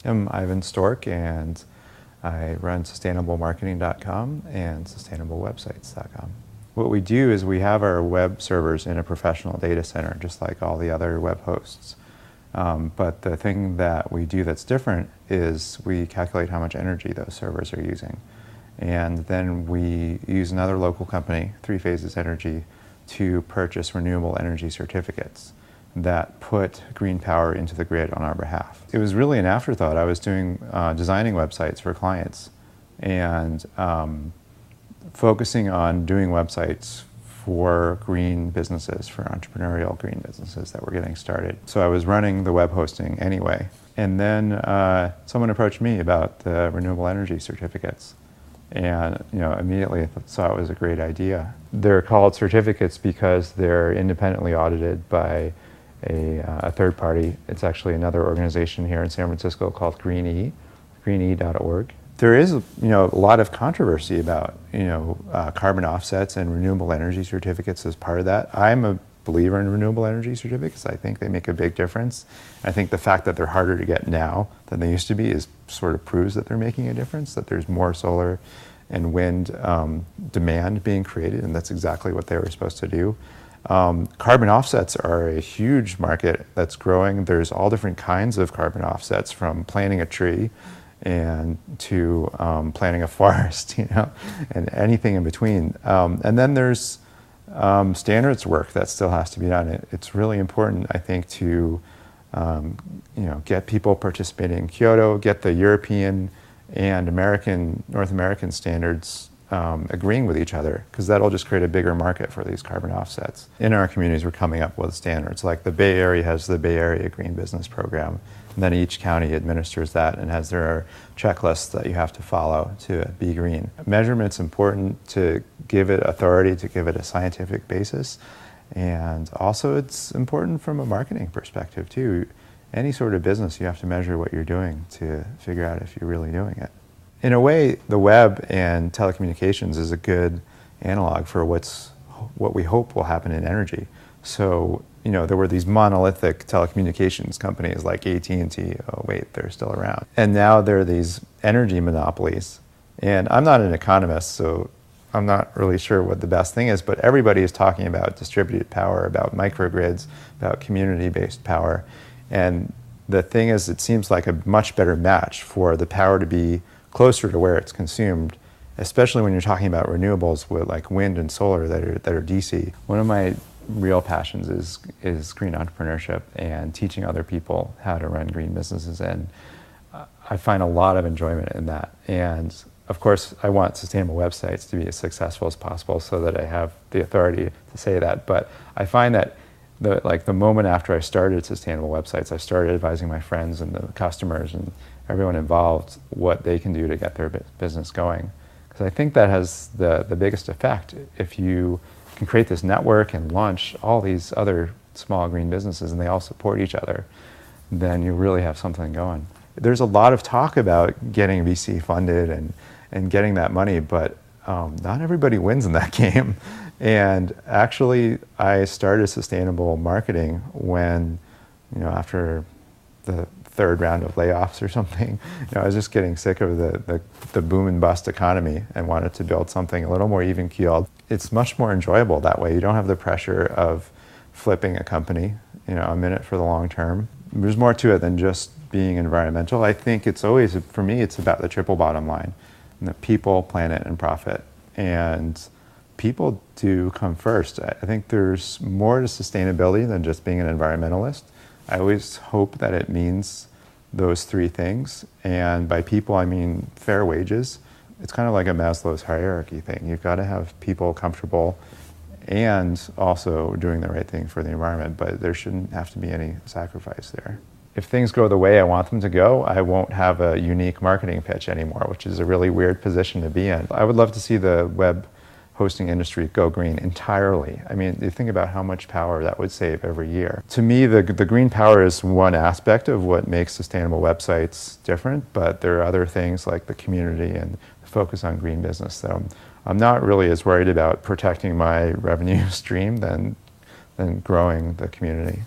I'm Ivan Storck, and I run sustainablemarketing.com and sustainablewebsites.com. What we do is we have our web servers in a professional data center, just like all the other web hosts. But the thing that we do that's different is we calculate how much energy those servers are using. And then we use another local company, Three Phases Energy, to purchase renewable energy certificates that put green power into the grid on our behalf. It was really an afterthought. I was designing websites for clients and focusing on doing websites for green businesses, for entrepreneurial green businesses that were getting started. So I was running the web hosting anyway. And then someone approached me about the renewable energy certificates. And immediately I saw it was a great idea. They're called certificates because they're independently audited by a third party. It's actually another organization here in San Francisco called greene.org. There is a lot of controversy about carbon offsets and renewable energy certificates as part of that. I'm a believer in renewable energy certificates. I think they make a big difference. I think the fact that they're harder to get now than they used to be sort of proves that they're making a difference, that there's more solar and wind demand being created, and that's exactly what they were supposed to do. Carbon offsets are a huge market that's growing. There's all different kinds of carbon offsets, from planting a tree and to planting a forest, and anything in between. And then there's standards work that still has to be done. It's really important, I think, to get people participating in Kyoto, get the European and North American standards agreeing with each other, because that'll just create a bigger market for these carbon offsets. In our communities, we're coming up with standards. Like the Bay Area has the Bay Area Green Business Program, and then each county administers that and has their checklists that you have to follow to be green. Measurement's important to give it authority, to give it a scientific basis, and also it's important from a marketing perspective too. Any sort of business, you have to measure what you're doing to figure out if you're really doing it. In a way, the web and telecommunications is a good analog for what we hope will happen in energy. So, there were these monolithic telecommunications companies like AT&T. Oh wait, they're still around. And now there are these energy monopolies. And I'm not an economist, so I'm not really sure what the best thing is, but everybody is talking about distributed power, about microgrids, about community-based power. And the thing is, it seems like a much better match for the power to be closer to where it's consumed, especially when you're talking about renewables with like wind and solar that are DC. One of my real passions is green entrepreneurship and teaching other people how to run green businesses, and I find a lot of enjoyment in that. And of course, I want sustainable websites to be as successful as possible so that I have the authority to say that. But I find that the moment after I started sustainable websites, I started advising my friends and the customers and everyone involved what they can do to get their business going. Because I think that has the biggest effect. If you can create this network and launch all these other small green businesses and they all support each other, then you really have something going. There's a lot of talk about getting VC funded and getting that money, but not everybody wins in that game. And actually, I started sustainable marketing when, after the third round of layoffs or something, I was just getting sick of the boom and bust economy and wanted to build something a little more even keeled. It's much more enjoyable that way. You don't have the pressure of flipping a company. I'm in it for the long term. There's more to it than just being environmental. I think it's always, for me, it's about the triple bottom line: the people, planet, and profit. And people do come first. I think there's more to sustainability than just being an environmentalist. I always hope that it means those three things. And by people, I mean fair wages. It's kind of like a Maslow's hierarchy thing. You've got to have people comfortable and also doing the right thing for the environment, but there shouldn't have to be any sacrifice there. If things go the way I want them to go, I won't have a unique marketing pitch anymore, which is a really weird position to be in. I would love to see the web hosting industry go green entirely. I mean, you think about how much power that would save every year. To me, the green power is one aspect of what makes sustainable websites different, but there are other things like the community and the focus on green business. So I'm not really as worried about protecting my revenue stream than growing the community.